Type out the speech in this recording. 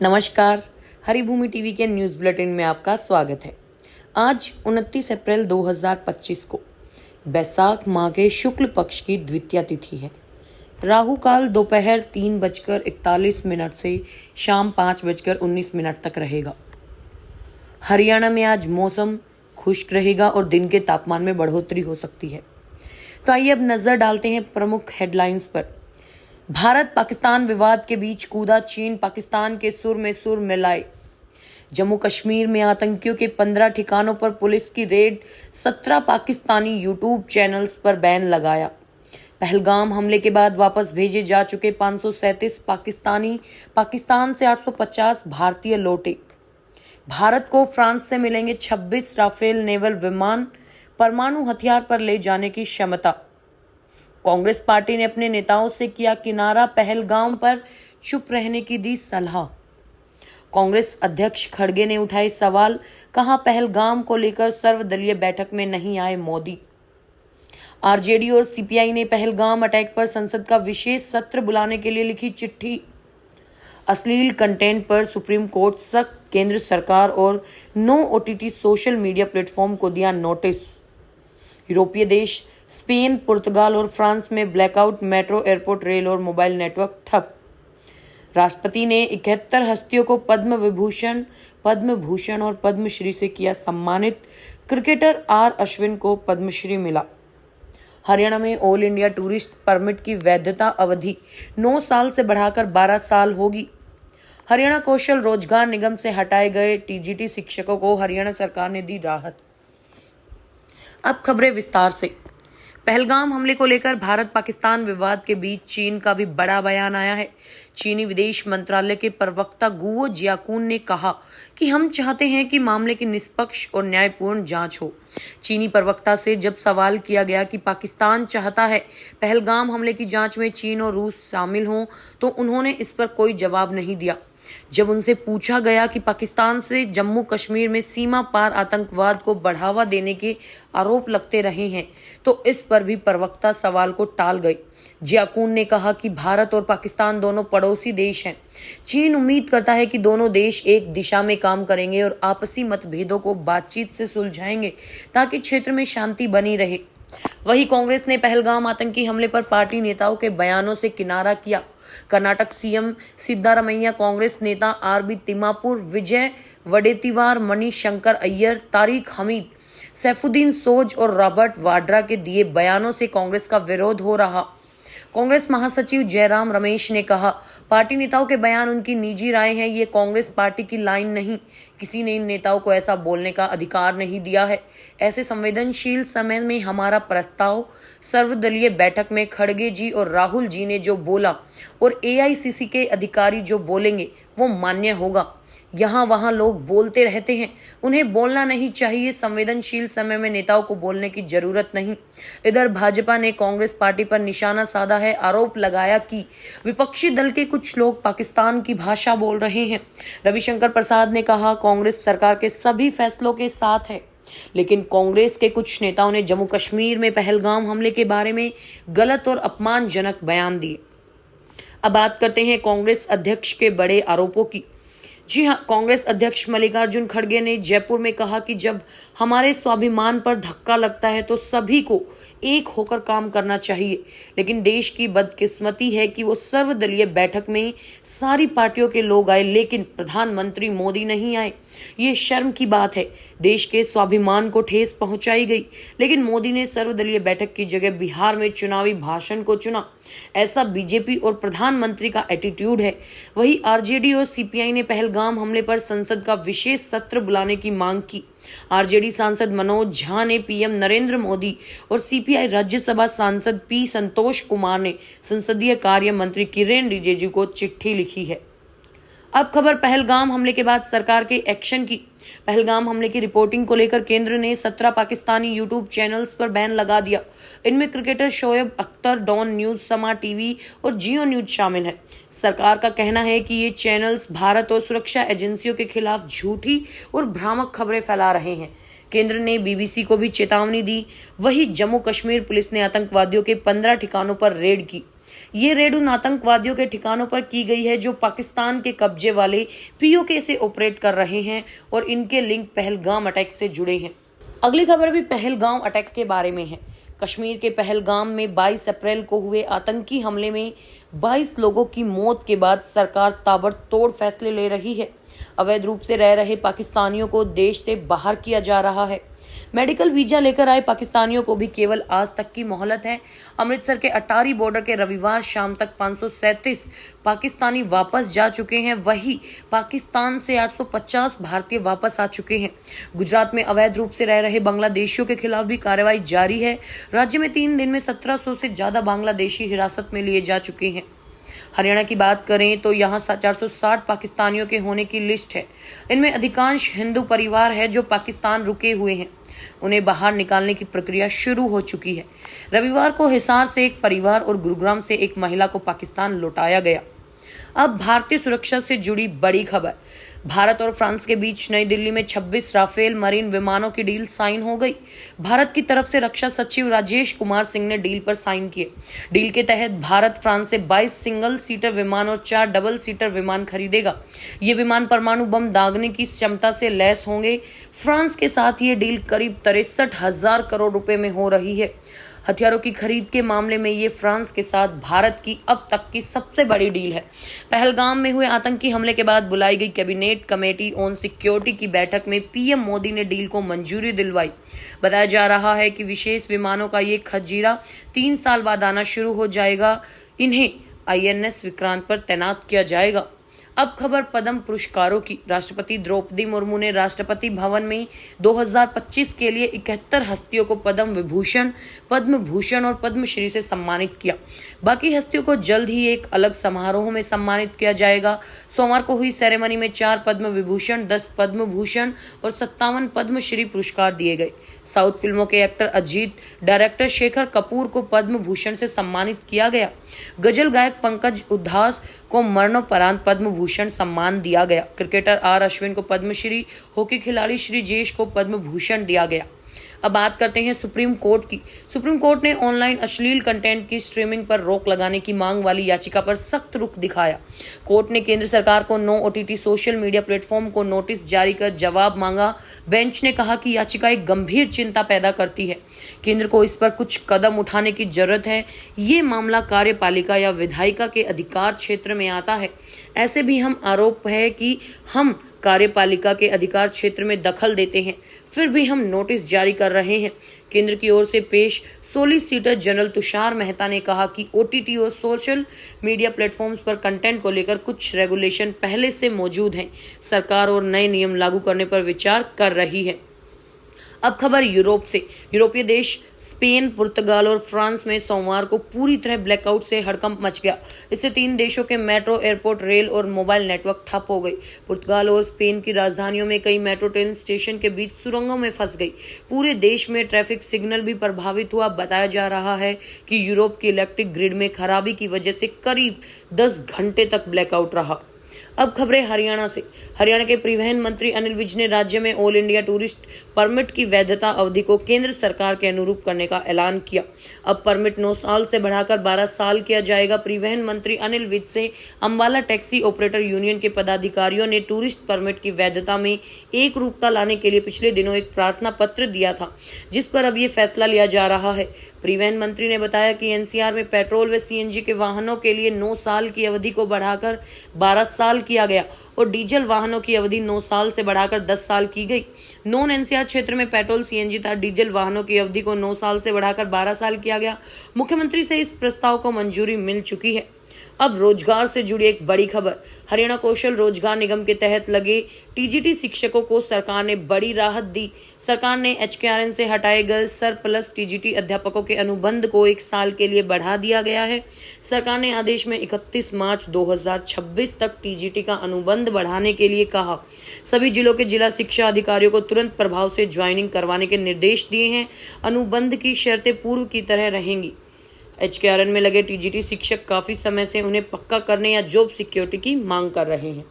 नमस्कार, हरिभूमि टीवी के news bulletin में आपका स्वागत है। आज 29 अप्रैल 2025 को बैसाख माह के शुक्ल पक्ष की द्वितीया तिथि है। राहु काल दोपहर 3:41 से शाम 5:19 तक रहेगा। हरियाणा में आज मौसम खुश्क रहेगा और दिन के तापमान में बढ़ोतरी हो सकती है। तो आइए अब नजर डालते हैं प्रमुख हेडलाइंस पर। भारत पाकिस्तान विवाद के बीच कूदा चीन, पाकिस्तान के सुर में सुर मिलाए। जम्मू कश्मीर में आतंकियों के 15 ठिकानों पर पुलिस की रेड, 17 पाकिस्तानी यूट्यूब चैनल्स पर बैन लगाया। पहलगाम हमले के बाद वापस भेजे जा चुके 537 पाकिस्तानी, पाकिस्तान से 850 भारतीय लौटे। भारत को फ्रांस से मिलेंगे 26 राफेल नेवल विमान, परमाणु हथियार पर ले जाने की क्षमता। कांग्रेस पार्टी ने अपने नेताओं से किया किनारा, पहलगाम पर चुप रहने की दी सलाह। कांग्रेस अध्यक्ष खड़गे ने उठाए सवाल, कहा पहलगाम को लेकर सर्वदलीय बैठक में नहीं आए मोदी। आरजेडी और सीपीआई ने पहलगाम अटैक पर संसद का विशेष सत्र बुलाने के लिए लिखी चिट्ठी। अश्लील कंटेंट पर सुप्रीम कोर्ट सख्त, केंद्र सरकार और नो ओटीटी सोशल मीडिया प्लेटफॉर्म को दिया नोटिस। यूरोपीय देश स्पेन, पुर्तगाल और फ्रांस में ब्लैकआउट, मेट्रो, एयरपोर्ट, रेल और मोबाइल नेटवर्क ठप। राष्ट्रपति ने 71 हस्तियों को पद्म विभूषण, पद्म भूषण और पद्मश्री से किया सम्मानित। क्रिकेटर आर अश्विन को पद्मश्री मिला। हरियाणा में ऑल इंडिया टूरिस्ट परमिट की वैधता अवधि 9 साल से बढ़ाकर 12 साल होगी। हरियाणा कौशल रोजगार निगम से हटाए गए टीजीटी शिक्षकों को हरियाणा सरकार ने दी राहत। अब खबरें विस्तार से। पहलगाम हमले को लेकर भारत पाकिस्तान विवाद के बीच चीन का भी बड़ा बयान आया है। चीनी विदेश मंत्रालय के प्रवक्ता गुओ जियाकुन ने कहा कि हम चाहते हैं कि मामले की निष्पक्ष और न्यायपूर्ण जांच हो। चीनी प्रवक्ता से जब सवाल किया गया कि पाकिस्तान चाहता है पहलगाम हमले की जांच में चीन और रूस शामिल हों, तो उन्होंने इस पर कोई जवाब नहीं दिया। जब उनसे पूछा गया कि पाकिस्तान से जम्मू कश्मीर में सीमा पार आतंकवाद को बढ़ावा देने के आरोप लगते रहे हैं, तो इस पर भी प्रवक्ता सवाल को टाल गई। जियाकुन ने कहा कि भारत और पाकिस्तान दोनों पड़ोसी देश हैं। चीन उम्मीद करता है कि दोनों देश एक दिशा में काम करेंगे और आपसी मतभेदों को बातचीत से सुलझाएंगे ताकि क्षेत्र में शांति बनी रहे। वहीं कांग्रेस ने पहलगाम आतंकी हमले पर पार्टी नेताओं के बयानों से किनारा किया। कर्नाटक सीएम सिद्धारमैया, कांग्रेस नेता आरबी तिम्मापुर, विजय वडेतीवार, मणिशंकर अय्यर, तारिक हमीद, सैफुद्दीन सोज और रॉबर्ट वाड्रा के दिए बयानों से कांग्रेस का विरोध हो रहा। कांग्रेस महासचिव जयराम रमेश ने कहा, पार्टी नेताओं के बयान उनकी निजी राय है, ये कांग्रेस पार्टी की लाइन नहीं। किसी ने इन नेताओं को ऐसा बोलने का अधिकार नहीं दिया है। ऐसे संवेदनशील समय में हमारा प्रस्ताव सर्वदलीय बैठक में खड़गे जी और राहुल जी ने जो बोला और एआईसीसी के अधिकारी जो बोलेंगे वो मान्य होगा। यहाँ वहाँ लोग बोलते रहते हैं, उन्हें बोलना नहीं चाहिए। संवेदनशील समय में नेताओं को बोलने की जरूरत नहीं। इधर भाजपा ने कांग्रेस पार्टी पर निशाना साधा है। आरोप लगाया कि विपक्षी दल के कुछ लोग पाकिस्तान की भाषा बोल रहे हैं। रविशंकर प्रसाद ने कहा, कांग्रेस सरकार के सभी फैसलों के साथ है, लेकिन कांग्रेस के कुछ नेताओं ने जम्मू कश्मीर में पहलगाम हमले के बारे में गलत और अपमानजनक बयान दिए। अब बात करते हैं कांग्रेस अध्यक्ष के बड़े आरोपों की। जी हां, कांग्रेस अध्यक्ष मल्लिकार्जुन खड़गे ने जयपुर में कहा कि जब हमारे स्वाभिमान पर धक्का लगता है तो सभी को एक होकर काम करना चाहिए, लेकिन देश की बदकिस्मती है कि वो सर्वदलीय बैठक में सारी पार्टियों के लोग आए लेकिन प्रधानमंत्री मोदी नहीं आए। ये शर्म की बात है। देश के स्वाभिमान को ठेस पहुंचाई गई, लेकिन मोदी ने सर्वदलीय बैठक की जगह बिहार में चुनावी भाषण को चुना। ऐसा बीजेपी और प्रधानमंत्री का एटीट्यूड है। वहीं आरजेडी और सीपीआई ने पहलगाम हमले पर संसद का विशेष सत्र बुलाने की मांग की। आरजेडी सांसद मनोज झा ने पीएम नरेंद्र मोदी और सीपीआई राज्यसभा सांसद पी संतोष कुमार ने संसदीय कार्य मंत्री किरेन रिजिजू को चिट्ठी लिखी है। अब खबर पहलगाम हमले के बाद सरकार के एक्शन की। पहलगाम हमले की रिपोर्टिंग को लेकर केंद्र ने 17 पाकिस्तानी यूट्यूब चैनल्स पर बैन लगा दिया। इनमें cricketer Shoaib Akhtar, Dawn News, Samaa TV और जियो न्यूज शामिल है। सरकार का कहना है कि ये चैनल्स भारत और सुरक्षा एजेंसियों के खिलाफ झूठी और भ्रामक खबरें फैला रहे हैं। केंद्र ने बीबीसी को भी चेतावनी दी। वहीं जम्मू कश्मीर पुलिस ने आतंकवादियों के 15 ठिकानों पर रेड की। ये रेड उन आतंकवादियों के ठिकानों पर की गई है जो पाकिस्तान के कब्जे वाले पीओके से ऑपरेट कर रहे हैं और इनके लिंक पहलगाम अटैक से जुड़े हैं। अगली खबर भी पहलगाम अटैक के बारे में है। कश्मीर के पहलगाम में 22 अप्रैल को हुए आतंकी हमले में 22 लोगों की मौत के बाद सरकार ताबड़तोड़ फैसले ले रही है। अवैध रूप से रह रहे पाकिस्तानियों को देश से बाहर किया जा रहा है। मेडिकल वीजा लेकर आए पाकिस्तानियों को भी केवल आज तक की मोहलत है। अमृतसर के अटारी बॉर्डर के रविवार शाम तक 537 पाकिस्तानी वापस जा चुके हैं। वहीं पाकिस्तान से 850 भारतीय वापस आ चुके हैं। गुजरात में अवैध रूप से रह रहे बांग्लादेशियों के खिलाफ भी कार्रवाई जारी है। राज्य में 3 दिन में 1700 से ज्यादा बांग्लादेशी हिरासत में लिए जा चुके हैं। हरियाणा की बात करें तो यहाँ 460 पाकिस्तानियों के होने की लिस्ट है। इनमें अधिकांश हिंदू परिवार है जो पाकिस्तान रुके हुए हैं। उन्हें बाहर निकालने की प्रक्रिया शुरू हो चुकी है। रविवार को हिसार से एक परिवार और गुरुग्राम से एक महिला को पाकिस्तान लौटाया गया। अब भारतीय सुरक्षा से जुड़ी बड़ी खबर। भारत और फ्रांस के बीच नई दिल्ली में 26 राफेल मरीन विमानों की डील साइन हो गई। भारत की तरफ से रक्षा सचिव राजेश कुमार सिंह ने डील पर साइन किए। डील के तहत भारत फ्रांस से 22 सिंगल सीटर विमान और 4 डबल सीटर विमान खरीदेगा। ये विमान परमाणु बम दागने की क्षमता से लैस होंगे। फ्रांस के साथ ये डील करीब 63,000 करोड़ रुपए में हो रही है। हथियारों की खरीद के मामले में ये फ्रांस के साथ भारत की अब तक की सबसे बड़ी डील है। पहलगाम में हुए आतंकी हमले के बाद बुलाई गई कैबिनेट कमेटी ऑन सिक्योरिटी की बैठक में पीएम मोदी ने डील को मंजूरी दिलवाई। बताया जा रहा है कि विशेष विमानों का ये खजीरा 3 साल बाद आना शुरू हो जाएगा। इन्हें INS विक्रांत पर तैनात किया जाएगा। अब खबर पद्म पुरस्कारों की। राष्ट्रपति द्रौपदी मुर्मू ने राष्ट्रपति भवन में 2025 के लिए 71 हस्तियों को पद्म विभूषण, पद्म भूषण और पद्मश्री से सम्मानित किया। बाकी हस्तियों को जल्द ही एक अलग समारोह में सम्मानित किया जाएगा। सोमवार को हुई सेरेमनी में 4 पद्म विभूषण, 10 पद्म भूषण और 57 पद्मश्री पुरस्कार दिए गए। साउथ फिल्मों के एक्टर अजीत, डायरेक्टर शेखर कपूर को पद्म भूषण से सम्मानित किया गया। गजल गायक पंकज उधास को मरणोपरांत पद्म भूषण सम्मान दिया गया। क्रिकेटर R अश्विन को पद्मश्री, हॉकी खिलाड़ी श्रीजेश को पद्म भूषण दिया गया। अब बात करते हैं सुप्रीम कोर्ट की। सुप्रीम कोर्ट ने ऑनलाइन अश्लील कंटेंट की स्ट्रीमिंग पर रोक लगाने की मांग वाली याचिका पर सख्त रुख दिखाया। कोर्ट ने केंद्र सरकार को 9 OTT सोशल मीडिया प्लेटफॉर्म को नोटिस जारी कर जवाब मांगा। बेंच ने कहा कि याचिका एक गंभीर चिंता पैदा करती है। केंद्र को इस पर कुछ कदम उठाने की जरूरत है। ये मामला कार्यपालिका या विधायिका के अधिकार क्षेत्र में आता है। ऐसे भी हम आरोप है कि हम कार्यपालिका के अधिकार क्षेत्र में दखल देते हैं, फिर भी हम नोटिस जारी कर रहे हैं। केंद्र की ओर से पेश सोलिसिटर जनरल तुषार मेहता ने कहा कि OTT और सोशल मीडिया प्लेटफॉर्म्स पर कंटेंट को लेकर कुछ रेगुलेशन पहले से मौजूद हैं। सरकार और नए नियम लागू करने पर विचार कर रही है। अब खबर यूरोप से। यूरोपीय देश स्पेन, पुर्तगाल और फ्रांस में सोमवार को पूरी तरह ब्लैकआउट से हड़कंप मच गया। इससे 3 देशों के मेट्रो, एयरपोर्ट, रेल और मोबाइल नेटवर्क ठप हो गई। पुर्तगाल और स्पेन की राजधानियों में कई मेट्रो ट्रेन स्टेशन के बीच सुरंगों में फंस गई। पूरे देश में ट्रैफिक सिग्नल भी प्रभावित हुआ। बताया जा रहा है कि यूरोप की इलेक्ट्रिक ग्रिड में खराबी की वजह से करीब 10 घंटे तक ब्लैकआउट रहा। अब खबरें हरियाणा से। हरियाणा के परिवहन मंत्री अनिल विज ने राज्य में ऑल इंडिया टूरिस्ट परमिट की वैधता अवधि को केंद्र सरकार के अनुरूप करने का ऐलान किया। अब परमिट 9 साल से बढ़ाकर 12 साल किया जाएगा। परिवहन मंत्री अनिल विज से अम्बाला टैक्सी ऑपरेटर यूनियन के पदाधिकारियों ने टूरिस्ट परमिट की वैधता में एक रूपता लाने के लिए पिछले दिनों एक प्रार्थना पत्र दिया था, जिस पर अब ये फैसला लिया जा रहा है। परिवहन मंत्री ने बताया कि NCR में पेट्रोल व CNG के वाहनों के लिए 9 साल की अवधि को बढ़ाकर 12 साल किया गया और डीजल वाहनों की अवधि 9 साल से बढ़ाकर 10 साल की गई। नॉन NCR क्षेत्र में पेट्रोल, CNG तथा डीजल वाहनों की अवधि को 9 साल से बढ़ाकर 12 साल किया गया। मुख्यमंत्री से इस प्रस्ताव को मंजूरी मिल चुकी है। अब रोजगार से जुड़ी एक बड़ी खबर। हरियाणा कौशल रोजगार निगम के तहत लगे TGT शिक्षकों को सरकार ने बड़ी राहत दी। सरकार ने HKRN से हटाए गए सरप्लस TGT अध्यापकों के अनुबंध को 1 साल के लिए बढ़ा दिया गया है। सरकार ने आदेश में 31 मार्च 2026 तक TGT का अनुबंध बढ़ाने के लिए कहा। सभी जिलों के जिला शिक्षा अधिकारियों को तुरंत प्रभाव से ज्वाइनिंग करवाने के निर्देश दिए हैं। अनुबंध की शर्तें पूर्व की तरह रहेंगी। HKRN में लगे TGT शिक्षक काफी समय से उन्हें पक्का करने या जॉब सिक्योरिटी की मांग कर रहे हैं।